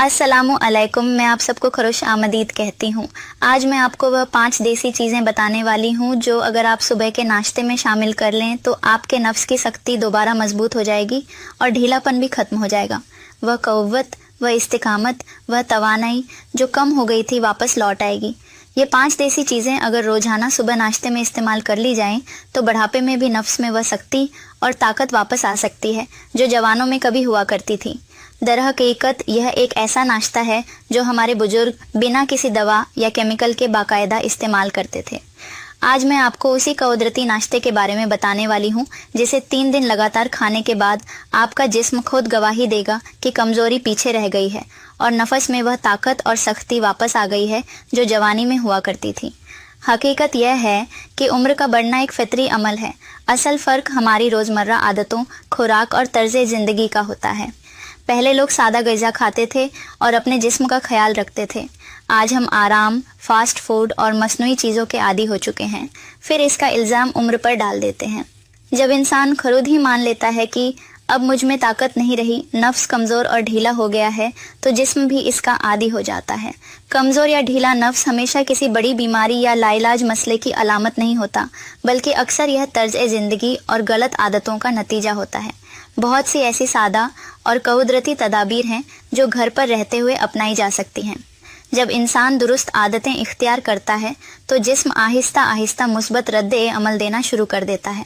अस्सलामु अलैकुम। मैं आप सबको खुश आमदीद कहती हूँ। आज मैं आपको वह 5 देसी चीज़ें बताने वाली हूँ जो अगर आप सुबह के नाश्ते में शामिल कर लें तो आपके नफ्स की सख्ती दोबारा मजबूत हो जाएगी और ढीलापन भी ख़त्म हो जाएगा। वह क़ुव्वत, वह इस्तिकामत, वह तवानाई जो कम हो गई थी वापस लौट आएगी। ये 5 देसी चीज़ें अगर रोज़ाना सुबह नाश्ते में इस्तेमाल कर ली जाएं तो बुढ़ापे में भी नफ्स में वह शक्ति और ताकत वापस आ सकती है जो जवानों में कभी हुआ करती थी। दरहकीकत यह एक ऐसा नाश्ता है जो हमारे बुजुर्ग बिना किसी दवा या केमिकल के बाकायदा इस्तेमाल करते थे। आज मैं आपको उसी कुदरती नाश्ते के बारे में बताने वाली हूँ जिसे 3 दिन लगातार खाने के बाद आपका जिस्म खुद गवाही देगा कि कमज़ोरी पीछे रह गई है और नफस में वह ताकत और सख्ती वापस आ गई है जो जवानी में हुआ करती थी। हकीकत यह है कि उम्र का बढ़ना एक फितरी अमल है। असल फ़र्क हमारी रोज़मर्रा आदतों, खुराक और तर्ज ज़िंदगी का होता है। पहले लोग सादा ग़िज़ा खाते थे और अपने जिस्म का ख्याल रखते थे। आज हम आराम, फास्ट फूड और मसनूई चीज़ों के आदी हो चुके हैं। फिर इसका इल्ज़ाम उम्र पर डाल देते हैं। जब इंसान खुद ही मान लेता है कि अब मुझ में ताकत नहीं रही, नफ्स कमज़ोर और ढीला हो गया है, तो जिस्म भी इसका आदी हो जाता है। कमज़ोर या ढीला नफ्स हमेशा किसी बड़ी बीमारी या लाइलाज मसले की अलामत नहीं होता, बल्कि अक्सर यह तर्ज ज़िंदगी और गलत आदतों का नतीजा होता है। बहुत सी ऐसी सादा और कुदरती तदाबीर हैं जो घर पर रहते हुए अपनाई जा सकती हैं। जब इंसान दुरुस्त आदतें इख्तियार करता है तो जिस्म आहिस्ता आहिस्ता मुस्बत रद्द अमल देना शुरू कर देता है।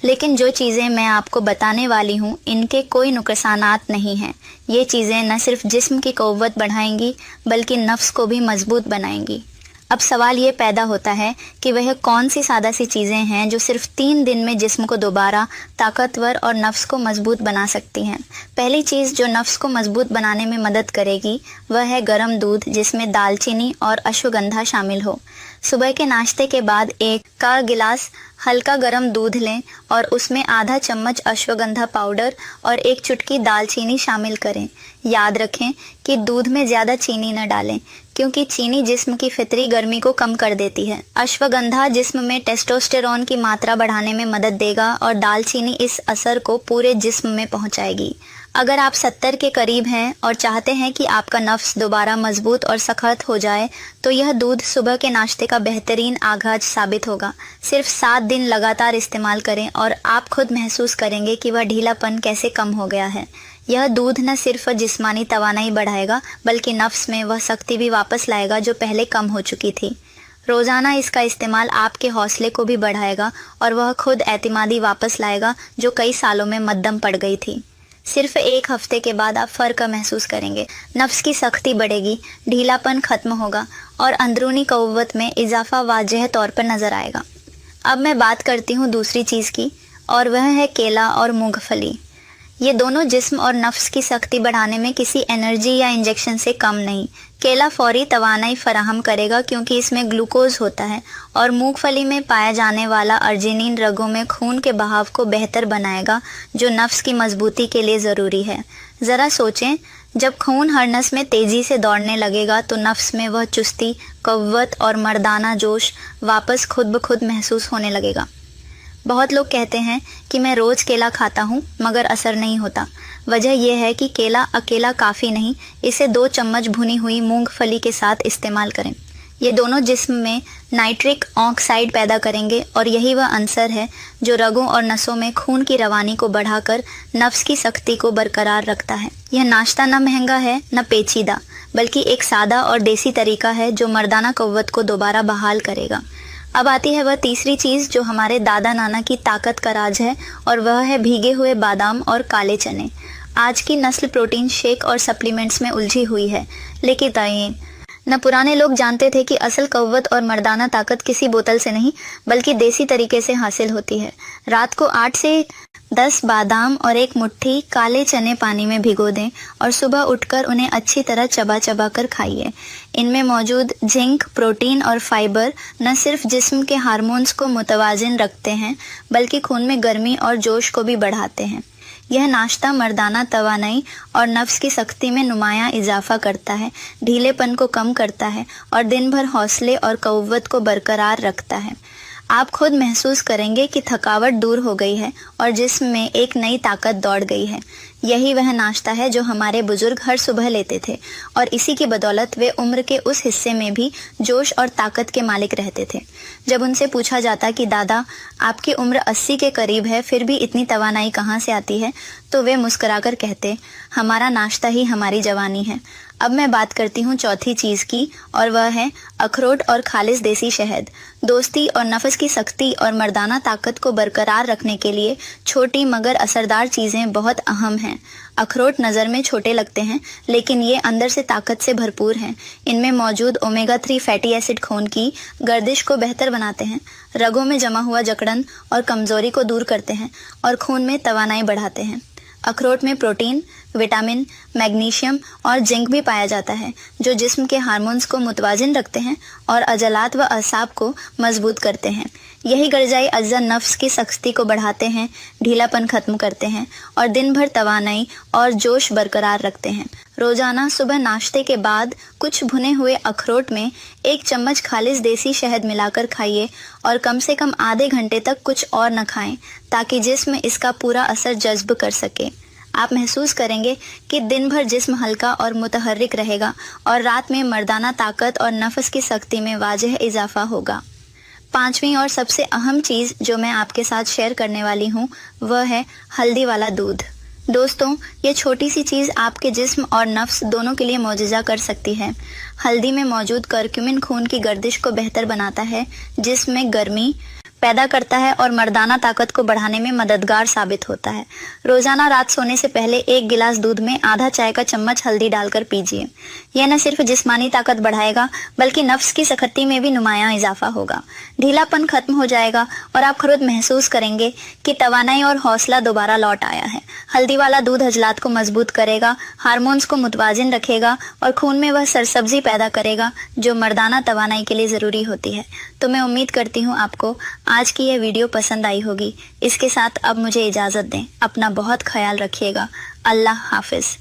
लेकिन जो चीज़ें मैं आपको बताने वाली हूँ इनके कोई नुकसानात नहीं हैं। ये चीज़ें न सिर्फ जिस्म की क़ुव्वत बढ़ाएंगी बल्कि नफ्स को भी मजबूत बनाएंगी। अब सवाल ये पैदा होता है कि वह कौन सी सादा सी चीज़ें हैं जो सिर्फ 3 दिन में जिस्म को दोबारा ताकतवर और नफ्स को मजबूत बना सकती हैं। पहली चीज़ जो नफ्स को मजबूत बनाने में मदद करेगी वह है गर्म दूध जिसमें दालचीनी और अश्वगंधा शामिल हो। सुबह के नाश्ते के बाद 1 गिलास हल्का गर्म दूध लें और उसमें आधा चम्मच अश्वगंधा पाउडर और 1 चुटकी दालचीनी शामिल करें। याद रखें कि दूध में ज़्यादा चीनी न डालें क्योंकि चीनी जिस्म की फितरी गर्मी को कम कर देती है। अश्वगंधा जिस्म में टेस्टोस्टेरोन की मात्रा बढ़ाने में मदद देगा और दालचीनी इस असर को पूरे जिस्म में पहुंचाएगी। अगर आप 70 के करीब हैं और चाहते हैं कि आपका नफ्स दोबारा मजबूत और सख्त हो जाए तो यह दूध सुबह के नाश्ते का बेहतरीन आगाज साबित होगा। सिर्फ 7 दिन लगातार इस्तेमाल करें और आप खुद महसूस करेंगे कि वह ढीलापन कैसे कम हो गया है। यह दूध न सिर्फ जिस्मानी तवानाई बढ़ाएगा बल्कि नफ्स में वह शक्ति भी वापस लाएगा जो पहले कम हो चुकी थी। रोज़ाना इसका इस्तेमाल आपके हौसले को भी बढ़ाएगा और वह खुद एतमादी वापस लाएगा जो कई सालों में मद्दम पड़ गई थी। सिर्फ 1 हफ्ते के बाद आप फ़र्क महसूस करेंगे। नफ्स की सख्ती बढ़ेगी, ढीलापन ख़त्म होगा और अंदरूनी क़ुव्वत में इजाफा वाज़ेह तौर पर नज़र आएगा। अब मैं बात करती हूँ दूसरी चीज़ की और वह है केला और मूंगफली। ये दोनों जिस्म और नफ्स की सख्ती बढ़ाने में किसी एनर्जी या इंजेक्शन से कम नहीं। केला फौरी तवानाई फराहम करेगा क्योंकि इसमें ग्लूकोज होता है और मूंगफली में पाया जाने वाला अर्जिनिन रगों में खून के बहाव को बेहतर बनाएगा जो नफ्स की मजबूती के लिए ज़रूरी है। ज़रा सोचें, जब खून हर नस में तेज़ी से दौड़ने लगेगा तो नफ्स में वह चुस्ती, क़ुव्वत और मर्दाना जोश वापस खुद ब खुद महसूस होने लगेगा। बहुत लोग कहते हैं कि मैं रोज़ केला खाता हूँ मगर असर नहीं होता। वजह यह है कि केला अकेला काफ़ी नहीं, इसे 2 चम्मच भुनी हुई मूंगफली के साथ इस्तेमाल करें। ये दोनों जिस्म में नाइट्रिक ऑक्साइड पैदा करेंगे और यही वह अंसर है जो रगों और नसों में खून की रवानी को बढ़ाकर नफ्स की सख्ती को बरकरार रखता है। यह नाश्ता न महंगा है न पेचीदा, बल्कि एक सादा और देसी तरीका है जो मर्दाना क़ुव्वत को दोबारा बहाल करेगा। अब आती है वह तीसरी चीज़ जो हमारे दादा नाना की ताकत का राज है और वह है भीगे हुए बादाम और काले चने। आज की नस्ल प्रोटीन शेक और सप्लीमेंट्स में उलझी हुई है, लेकिन न पुराने लोग जानते थे कि असल क़ुव्वत और मर्दाना ताकत किसी बोतल से नहीं बल्कि देसी तरीके से हासिल होती है। रात को 8 से 10 बादाम और 1 मुट्ठी काले चने पानी में भिगो दें और सुबह उठकर उन्हें अच्छी तरह चबा चबा कर खाइए। इनमें मौजूद जिंक, प्रोटीन और फाइबर न सिर्फ जिस्म के हार्मोन्स को मुतवाज़िन रखते हैं बल्कि खून में गर्मी और जोश को भी बढ़ाते हैं। यह नाश्ता मर्दाना तवानाई और नफ्स की सख्ती में नुमायाँ इजाफा करता है, ढीलेपन को कम करता है और दिन भर हौसले और क़ुव्वत को बरकरार रखता है। आप खुद महसूस करेंगे कि थकावट दूर हो गई है और जिस्म में एक नई ताकत दौड़ गई है। यही वह नाश्ता है जो हमारे बुजुर्ग हर सुबह लेते थे और इसी की बदौलत वे उम्र के उस हिस्से में भी जोश और ताकत के मालिक रहते थे। जब उनसे पूछा जाता कि दादा, आपकी उम्र 80 के करीब है, फिर भी इतनी तवानाई कहाँ से आती है, तो वे मुस्कुराकर कहते, हमारा नाश्ता ही हमारी जवानी है। अब मैं बात करती हूँ चौथी चीज की, और वह है अखरोट और खालिस देसी शहद। दोस्ती और नफ्स की सख्ती और मर्दाना ताकत को बरकरार रखने के लिए छोटी मगर असरदार चीजें बहुत अहम हैं। अखरोट नज़र में छोटे लगते हैं, लेकिन ये अंदर से ताकत से भरपूर हैं। इनमें मौजूद ओमेगा 3 फैटी एसिड खून की गर्दिश को बेहतर बनाते हैं, रगों में जमा हुआ जकड़न और कमजोरी को दूर करते हैं और खून में तवानाई बढ़ाते हैं। अखरोट में प्रोटीन, विटामिन, मैग्नीशियम और जिंक भी पाया जाता है, जो जिस्म के हार्मोन्स को मुतवाजिन रखते हैं और अजलात व असाब को मजबूत करते हैं। यही ग़िज़ाई अज्जा नफ्स की सख्ती को बढ़ाते हैं, ढीलापन खत्म करते हैं और दिन भर तवानाई और जोश बरकरार रखते हैं। रोजाना सुबह नाश्ते के बाद कुछ भुने हुए अखरोट में 1 चम्मच खालिस देसी शहद मिलाकर खाइए और कम से कम आधे घंटे तक कुछ और न खाएं, ताकि जिस्म इसका पूरा असर जज्ब कर सके। आप महसूस करेंगे कि दिन भर जिस्म हल्का और मुतहर्रिक रहेगा और रात में मर्दाना ताकत और नफ्स की सख्ती में वाजह इजाफा होगा। पांचवी और सबसे अहम चीज़ जो मैं आपके साथ शेयर करने वाली हूँ वह है हल्दी वाला दूध। दोस्तों, ये छोटी सी चीज़ आपके जिस्म और नफ्स दोनों के लिए मौजज़ा कर सकती है। हल्दी में मौजूद करक्यूमिन खून की गर्दिश को बेहतर बनाता है, जिस्म में गर्मी पैदा करता है और मर्दाना ताकत को बढ़ाने में मददगार साबित होता है। रोजाना रात सोने से पहले 1 गिलास दूध में आधा चाय का चम्मच हल्दी डालकर पीजिए। यह न सिर्फ जिस्मानी ताकत बढ़ाएगा, बल्कि नफ्स की सख्ती में भी नुमायां इजाफा होगा। ढीलापन खत्म हो जाएगा और आप खुद महसूस करेंगे कि तवानाई और हौसला दोबारा लौट आया है। हल्दी वाला दूध हजलात को मजबूत करेगा, हार्मोन्स को मुतवाजिन रखेगा और खून में वह सरसब्जी पैदा करेगा जो मर्दाना तवानाई के लिए ज़रूरी होती है। तो मैं उम्मीद करती हूँ आपको आज की यह वीडियो पसंद आई होगी। इसके साथ अब मुझे इजाज़त दें। अपना बहुत ख्याल रखिएगा। अल्लाह हाफिज़।